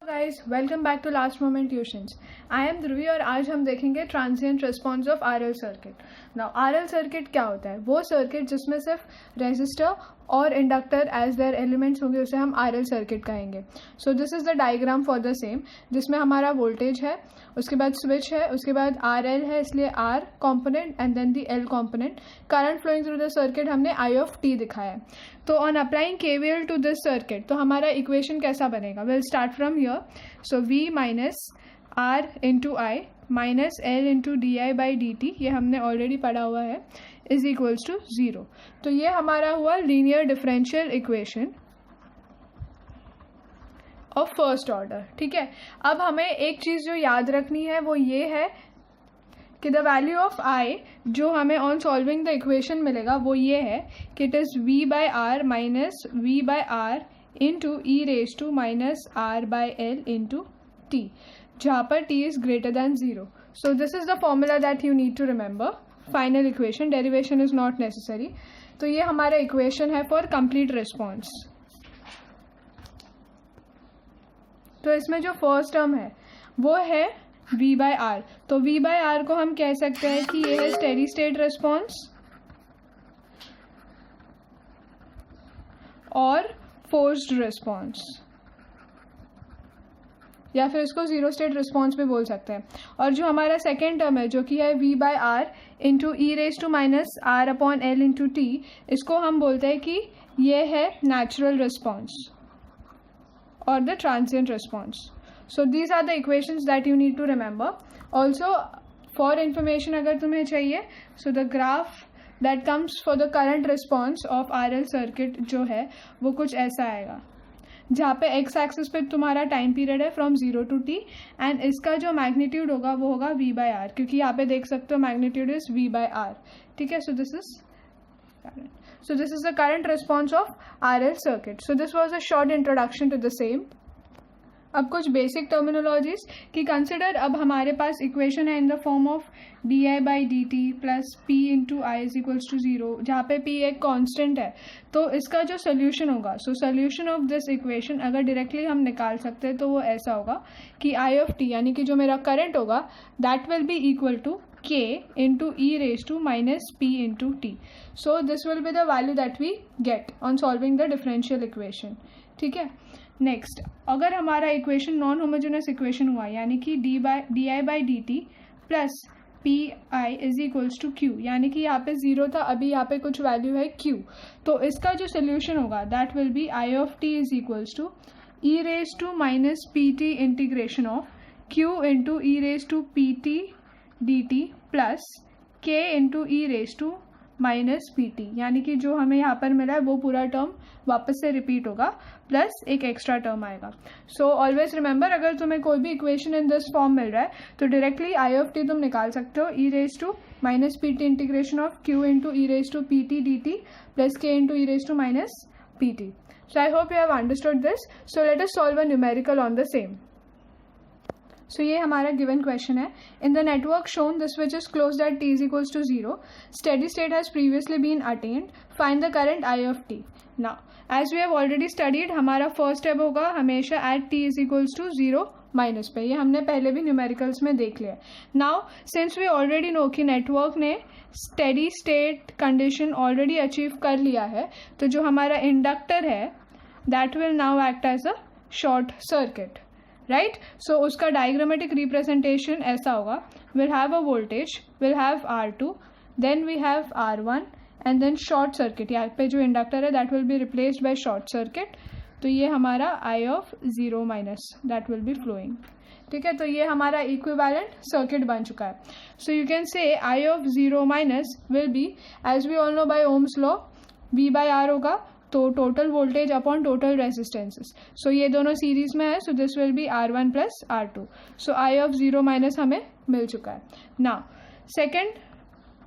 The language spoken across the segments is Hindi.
Guys, welcome back to last moment tuitions. I am Dhruvi और आज हम देखेंगे transient response of RL circuit. Now RL circuit क्या होता है? वो सर्किट जिसमें सिर्फ रेजिस्टर और इंडक्टर एज देयर एलिमेंट्स होंगे, उसे हम आरएल सर्किट कहेंगे। सो this is the diagram for the same, जिसमें हमारा वोल्टेज है, उसके बाद स्विच है, उसके बाद आरएल है, इसलिए R component and then the L component. Current flowing through the circuit हमने आई ऑफ टी दिखाया है। तो on applying KVL to this circuit, तो हमारा इक्वेशन कैसा बनेगा? Will start from here. So V minus R into I minus L into D I by D T, ये हमने ऑलरेडी पढ़ा हुआ है, इज इक्वल्स टू 0। तो ये हमारा हुआ linear differential equation of first order. ठीक है, अब हमें एक चीज जो याद रखनी है वो ये है कि द वैल्यू ऑफ आई जो हमें ऑन सॉल्विंग द इक्वेशन मिलेगा वो ये है कि it is v by R minus v by R into E raise to minus R by L into T, जहाँ पर t is greater than 0। So this is the formula that you need to remember. Final equation, derivation is not necessary. तो ये हमारा इक्वेशन है फॉर कंप्लीट रिस्पॉन्स। तो इसमें जो फर्स्ट टर्म है वो है v बाय आर। तो v बाय आर को हम कह सकते हैं कि ये है स्टेडी स्टेट रिस्पॉन्स और फोर्स्ड रिस्पॉन्स, या फिर इसको जीरो स्टेट रिस्पॉन्स भी बोल सकते हैं। और जो हमारा सेकेंड टर्म है जो कि है v by R into E raise to minus R upon L into T, इसको हम बोलते हैं कि ये है नेचुरल रिस्पॉन्स और the transient response. So these are the equations that you need to remember. Also for information अगर तुम्हें चाहिए, so the graph that comes for the current response of RL circuit जो है वो कुछ ऐसा आएगा, जहाँ पे x एक्सिस पे तुम्हारा टाइम पीरियड है फ्रॉम 0 to t एंड इसका जो मैग्नीट्यूड होगा वो होगा v बाय आर, क्योंकि यहाँ पे देख सकते हो magnitude is v by R. ठीक है, so this is the current response of RL circuit. So this was a short introduction to the same. अब कुछ बेसिक टर्मिनोलॉजीज की कंसिडर। अब हमारे पास इक्वेशन है in the form of D I by D T plus P into I is equals to 0, जहाँ पे पी एक कांस्टेंट है। तो इसका जो सोल्यूशन होगा, so solution of this equation अगर डायरेक्टली हम निकाल सकते हैं तो वो ऐसा होगा कि आई ऑफ टी, यानी कि जो मेरा करंट होगा, that will be equal to k into E raise to minus P into T. So this will be the value that we get on solving the differential equation. ठीक है, नेक्स्ट, अगर हमारा इक्वेशन नॉन होमोजेनस इक्वेशन हुआ, यानी कि D I by D T plus P I is equals to Q, यानी कि यहाँ पे 0 था, अभी यहाँ पे कुछ वैल्यू है q, तो इसका जो सोल्यूशन होगा that will be I of T is equals to E raise to minus P T integration of q into E raise to P T D T plus k into E raise to minus P T, यानी कि जो हमें यहाँ पर मिला है वो पूरा टर्म वापस से रिपीट होगा प्लस एक एक्स्ट्रा टर्म आएगा। सो ऑलवेज रिमेंबर, अगर तुम्हें कोई भी इक्वेशन इन दिस फॉर्म मिल रहा है तो डायरेक्टली आई ऑफ टी तुम निकाल सकते हो, E raise to minus P T integration of Q into E raise to P T D T plus K into E raise to minus P T. So I hope you have understood this. So let us solve a numerical on the same. So ये हमारा गिवन क्वेश्चन है। In the network shown the switch is closed at t is equals to 0, steady state has previously been attend, find the current I of t। Now as we have already studied, हमारा फर्स्ट स्टेप होगा हमेशा at t is equals to 0 minus पे, ये हमने पहले भी न्यूमेरिकल्स में देख लिया। Now since we already know कि नेटवर्क ने steady state condition already achieve कर लिया है, तो जो हमारा इंडक्टर है that will now act as a short circuit, right. So उसका डायग्रामेटिक रिप्रेजेंटेशन ऐसा होगा, will have a voltage, will have R2, then we have R1 and then short circuit. यहाँ पे जो इंडक्टर है that will be replaced by short circuit. तो ये हमारा I of 0 minus that will be flowing. ठीक है, तो ये हमारा इक्विवेलेंट सर्किट बन चुका है। सो you can say I of 0 minus will be, as we all know by Ohm's law, V by R होगा, तो total voltage upon total resistances. So ये दोनों सीरीज में है, so this will be R1 plus R2। So I of 0 minus हमें मिल चुका है। नाउ सेकेंड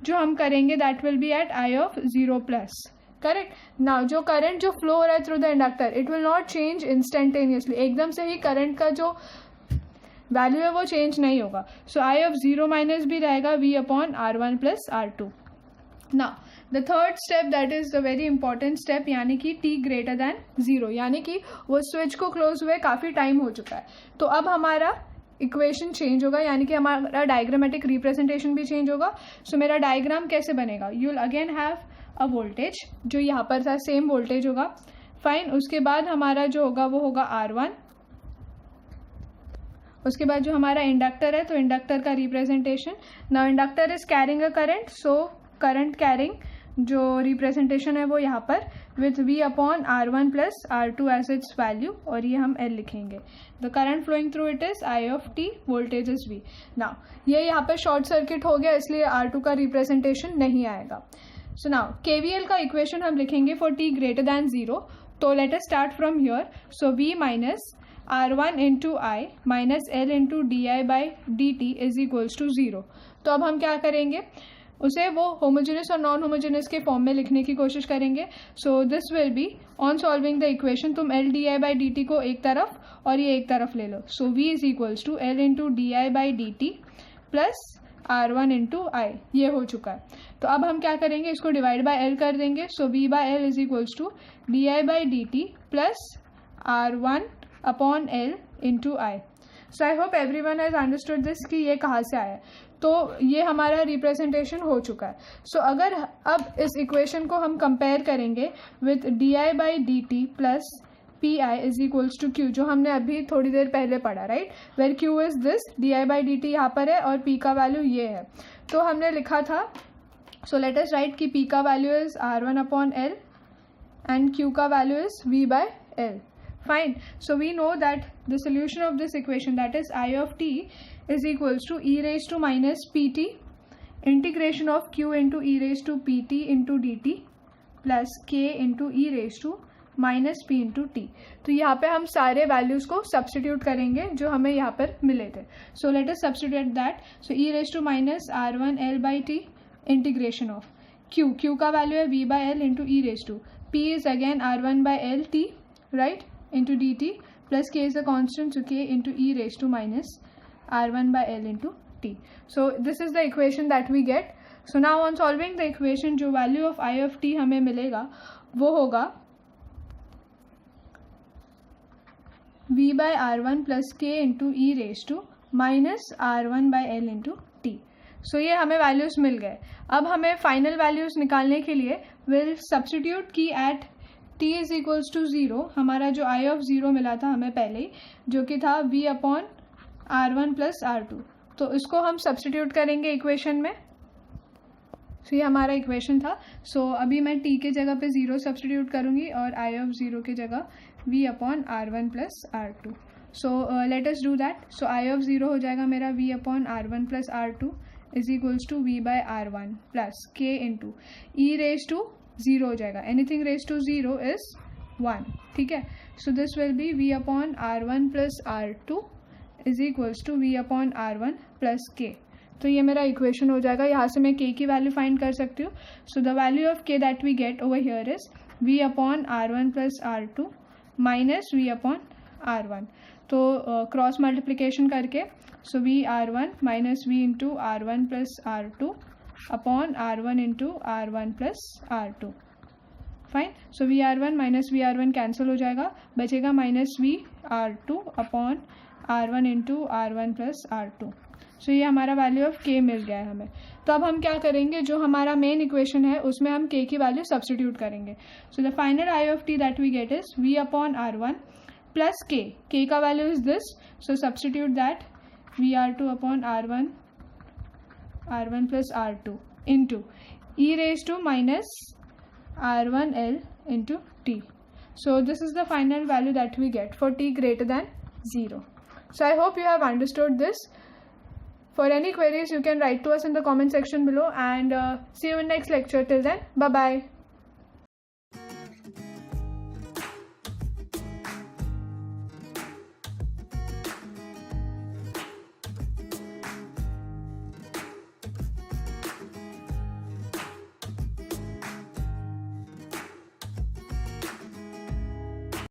जो हम करेंगे that will be at I of 0 plus, correct. Now जो करंट जो फ्लो हो रहा है through the inductor, it will not change instantaneously, एकदम से ही करंट का जो वैल्यू है वो चेंज नहीं होगा। सो आई ऑफ 0 माइनस भी रहेगा V upon R1 plus R2। Now the third step, that is the very important step, यानी कि t greater than 0, यानी कि वो स्विच को क्लोज हुए काफ़ी टाइम हो चुका है. तो अब हमारा इक्वेशन चेंज होगा, यानी कि हमारा डायग्रामेटिक रिप्रेजेंटेशन भी चेंज होगा. सो मेरा डायग्राम कैसे बनेगा? You will again have a voltage जो यहाँ पर था, सेम वोल्टेज होगा. फाइन. उसके बाद हमारा जो होगा वो होगा R1. उसके बाद जो हमारा इंडक्टर है, तो इंडक्टर का representation. Now inductor is carrying a current, so current carrying जो रिप्रेजेंटेशन है वो यहाँ पर with V upon R1 plus R2 as its value, और ये हम L लिखेंगे. The current flowing through it is I of t, voltage is V. नाउ ये यहाँ पर शॉर्ट सर्किट हो गया, इसलिए R2 का रिप्रेजेंटेशन नहीं आएगा. सो नाउ KVL का इक्वेशन हम लिखेंगे फॉर t ग्रेटर दैन 0. तो let us start from here. So V minus R1 into I minus L into DI by DT is equals to 0. तो अब हम क्या करेंगे, उसे वो होमोजेनस और नॉन होमोजेनस के फॉर्म में लिखने की कोशिश करेंगे. So this will be on solving the equation, तुम L DI बाई DT को एक तरफ और ये एक तरफ ले लो. So V is equals to L into DI by DT plus R1 into I. ये हो चुका है. तो अब हम क्या करेंगे, इसको डिवाइड बाय L कर देंगे. So V by L is equals to DI by DT plus R1 upon L into I. So I hope everyone has understood this कि ये कहाँ से आया. तो ये हमारा रिप्रेजेंटेशन हो चुका है. सो अगर अब इस इक्वेशन को हम कंपेयर करेंगे with DI by DT plus PI is equals to Q, जो हमने अभी थोड़ी देर पहले पढ़ा, right, where Q is this, DI by DT यहाँ पर है और P का वैल्यू ये है. तो हमने लिखा था, सो लेट अस राइट कि P का value is R1 upon L and Q का value is V by L. Fine. So we know that the solution of this equation, that is I of t, is equals to e raised to minus pt integration of q into e raised to pt into dt plus k into e raised to minus p into t. तो यहाँ पे हम सारे वैल्यूज को सब्सटीट्यूट करेंगे जो हमें यहाँ पर मिले थे. सो let us substitute that. So e raised to minus r1 l by t integration of q का वैल्यू है v by l into e raised to p is again r1 by l t, right, into dt plus k is a constant, so k into e raised to minus r1 by l into t. So this is the equation that we get. So now on solving the equation, जो value of I of t हमें मिलेगा वो होगा v by r1 plus k into e raised to minus r1 by l into t. So ये हमें वैल्यूज मिल गए. अब हमें फाइनल वैल्यूज निकालने के लिए विल सब्सटीट्यूट की at t is equals to 0. हमारा जो I ऑफ 0 मिला था हमें पहले ही, जो कि था V upon R1 plus R2. तो इसको हम सब्सटीट्यूट करेंगे इक्वेशन में. सो ये हमारा इक्वेशन था. सो अभी मैं t के जगह पे 0 सब्सटीट्यूट करूँगी और I ऑफ 0 के जगह V upon R1 plus R2. So let us do that. So I of 0 हो जाएगा मेरा V upon R1 plus R2 is equals to V by R1 plus K into E raise to 0 हो जाएगा. Anything raise to 0 is 1. ठीक है. So this will be V upon R1 plus R2 is equals to V upon R1 plus K. तो ये मेरा इक्वेशन हो जाएगा. यहाँ से मैं K की वैल्यू फाइंड कर सकती हूँ. So the value of K that we get over here is V upon R1 plus R2 minus V upon R1. तो क्रॉस मल्टीप्लीकेशन करके, so V R1 minus V into R1 plus R2 upon R1 into R1 plus R2. Fine. So V R1 minus V R1 cancel हो जाएगा, बचेगा minus V R2 upon R1 into R1 plus R2. So ये हमारा वैल्यू ऑफ K मिल गया है हमें. तो अब हम क्या करेंगे, जो हमारा मेन इक्वेशन है उसमें हम K की वैल्यू सब्सटीट्यूट करेंगे. So the final I of t that we get is V upon R1 plus K का value is this. So substitute that V R2 upon R1 plus R2 into e raised to minus R1 L into t. So this is the final value that we get for t greater than 0. So I hope you have understood this. For any queries you can write to us in the comment section below, and see you in next lecture. Till then, bye bye.